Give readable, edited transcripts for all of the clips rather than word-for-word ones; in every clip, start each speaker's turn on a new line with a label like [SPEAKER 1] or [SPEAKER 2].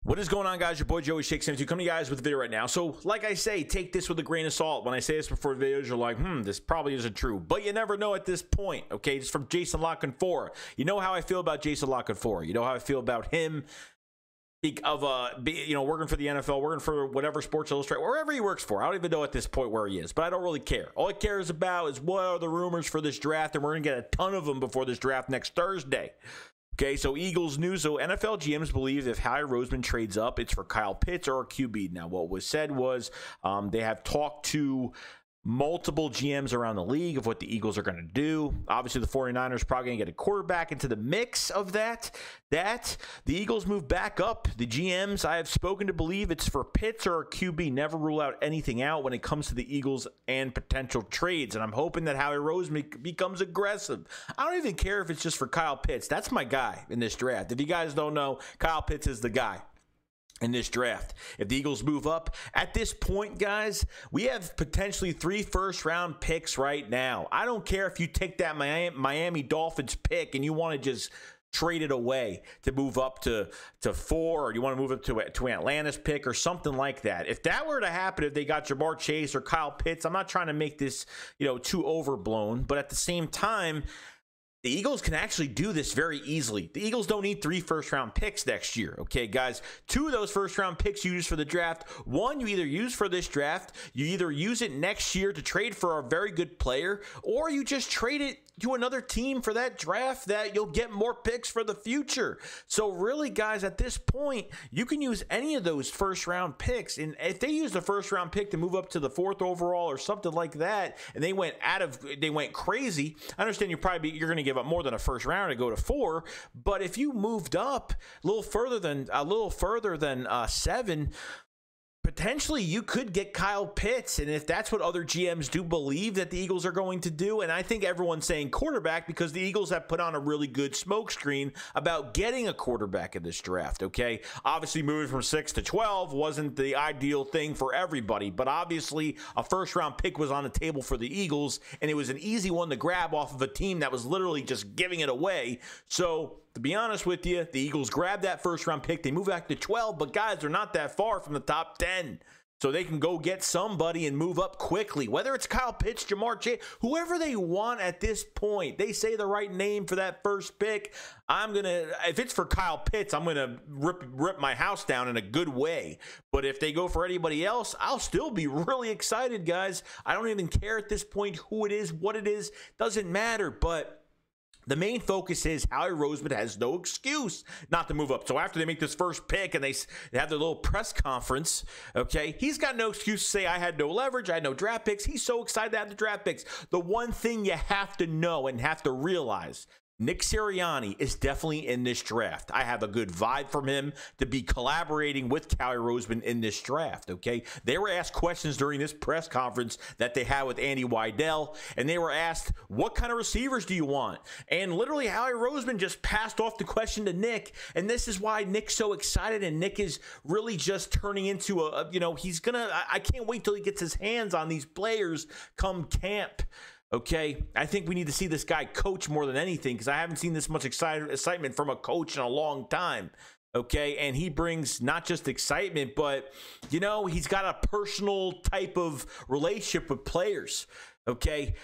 [SPEAKER 1] What is going on, guys? Your boy Joey Shakes into coming to you guys with a video right now. So like I say, take this with a grain of salt. When I say this before videos, you're like, this probably isn't true, but you never know at this point. Okay, it's from Jason Locken 4. You know how I feel about Jason Locken 4. You know how I feel about him working for the NFL, working for whatever Sports Illustrated, wherever he works for. I don't even know at this point where he is, but I don't really care. All I care about is what are the rumors for this draft, and we're gonna get a ton of them before this draft next Thursday. Okay, so Eaglesnews. So NFL GMs believe if Howie Roseman trades up, it's for Kyle Pitts or a QB. Now, what was said was they have talked to multiple GMs around the league of what the Eagles are going to do. Obviously, the 49ers probably going to get a quarterback into the mix of that. The Eagles move back up. The GMs I have spoken to believe it's for Pitts or a QB. Never rule out anything out when it comes to the Eagles and potential trades. And I'm hoping that Howie Roseman becomes aggressive. I don't even care if it's just for Kyle Pitts. That's my guy in this draft. If you guys don't know, Kyle Pitts is the guy in this draft. If the Eagles move up at this point, guys, we have potentially 3 first-round picks right now. I don't care if you take that Miami Dolphins pick and you want to just trade it away to move up to 4, or you want to move up to Atlanta's pick or something like that. If that were to happen, if they got Jamar Chase or Kyle Pitts, I'm not trying to make this too overblown, but at the same time, the Eagles can actually do this very easily. The Eagles don't need 3 first-round picks next year, okay, guys? 2 of those first-round picks you use for the draft. 1 you either use for this draft, you either use it next year to trade for a very good player, or you just trade it to another team for that draft that you'll get more picks for the future. So really, guys, at this point, you can use any of those first-round picks. And if they use the first-round pick to move up to the 4th overall or something like that, and they went crazy, I understand you're going to give up more than a first round to go to 4, but if you moved up a little further than 7, potentially you could get Kyle Pitts. And if that's what other GMs do believe that the Eagles are going to do, and I think everyone's saying quarterback because the Eagles have put on a really good smokescreen about getting a quarterback in this draft, okay? Obviously, moving from 6 to 12 wasn't the ideal thing for everybody, but obviously a first-round pick was on the table for the Eagles, and it was an easy one to grab off of a team that was literally just giving it away. So to be honest with you, the Eagles grabbed that first-round pick. They move back to 12, but guys, they're not that far from the top 10. So they can go get somebody and move up quickly. Whether it's Kyle Pitts, Jamar Chase, whoever they want at this point, they say the right name for that first pick. If it's for Kyle Pitts, I'm going to rip my house down in a good way. But if they go for anybody else, I'll still be really excited, guys. I don't even care at this point who it is, what it is. Doesn't matter, but the main focus is Howie Roseman has no excuse not to move up. So after they make this first pick and they have their little press conference, okay, he's got no excuse to say, I had no leverage, I had no draft picks. He's so excited to have the draft picks. The one thing you have to know and have to realize, Nick Sirianni is definitely in this draft. I have a good vibe from him to be collaborating with Howie Roseman in this draft, okay? They were asked questions during this press conference that they had with Andy Weidel, and they were asked, what kind of receivers do you want? And literally, Howie Roseman just passed off the question to Nick, and this is why Nick's so excited, and Nick is really just turning into I can't wait till he gets his hands on these players come camp. Okay, I think we need to see this guy coach more than anything because I haven't seen this much excitement from a coach in a long time. Okay, and he brings not just excitement, but, he's got a personal type of relationship with players. Okay,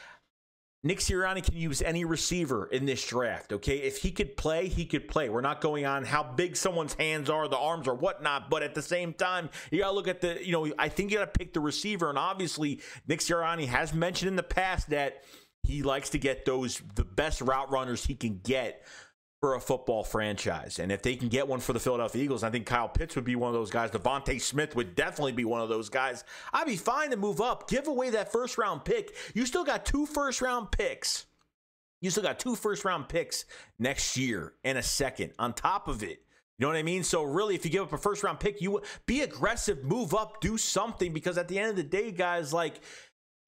[SPEAKER 1] Nick Sirianni can use any receiver in this draft, okay? If he could play, he could play. We're not going on how big someone's hands are, the arms or whatnot, but at the same time, you got to look at I think you got to pick the receiver, and obviously Nick Sirianni has mentioned in the past that he likes to get the best route runners he can get for a football franchise. And if they can get one for the Philadelphia Eagles, I think Kyle Pitts would be one of those guys. Devontae Smith would definitely be one of those guys. I'd be fine to move up. Give away that first-round pick. You still got 2 first-round picks. You still got 2 first-round picks next year and a second on top of it. You know what I mean? So really, if you give up a first-round pick, you be aggressive, move up, do something, because at the end of the day, guys,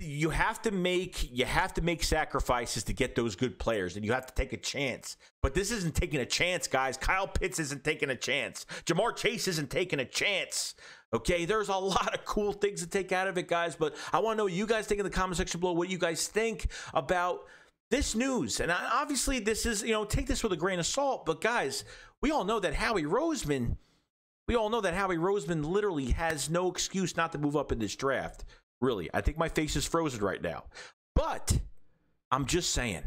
[SPEAKER 1] you have to make sacrifices to get those good players, and you have to take a chance. But this isn't taking a chance, guys. Kyle Pitts isn't taking a chance. Jamar Chase isn't taking a chance. Okay, there's a lot of cool things to take out of it, guys. But I want to know what you guys think in the comment section below, what you guys think about this news. And obviously, this is, take this with a grain of salt. But guys, we all know that Howie Roseman We all know that Howie Roseman literally has no excuse not to move up in this draft. Really, I think my face is frozen right now. But I'm just saying,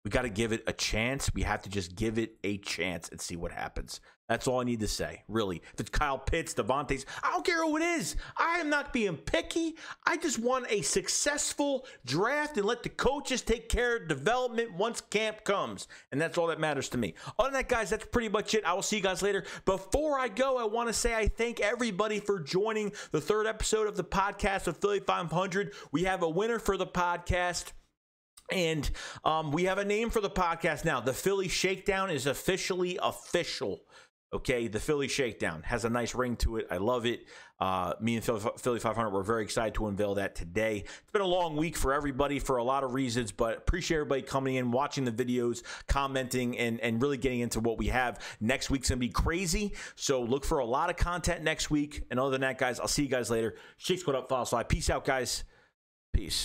[SPEAKER 1] we got to give it a chance. We have to just give it a chance and see what happens. That's all I need to say, really. If it's Kyle Pitts, Devontae's, I don't care who it is. I am not being picky. I just want a successful draft and let the coaches take care of development once camp comes. And that's all that matters to me. Other than that, guys, that's pretty much it. I will see you guys later. Before I go, I want to say I thank everybody for joining the 3rd episode of the podcast of Philly 500. We have a winner for the podcast. And we have a name for the podcast now. The Philly Shakedown is officially official. Okay, the Philly Shakedown has a nice ring to it. I love it. Me and Philly 500 were very excited to unveil that today. It's been a long week for everybody for a lot of reasons, but appreciate everybody coming in, watching the videos, commenting, and really getting into what we have. Next week's going to be crazy, so look for a lot of content next week. And other than that, guys, I'll see you guys later. Shake Squad up, follow slide. Peace out, guys. Peace.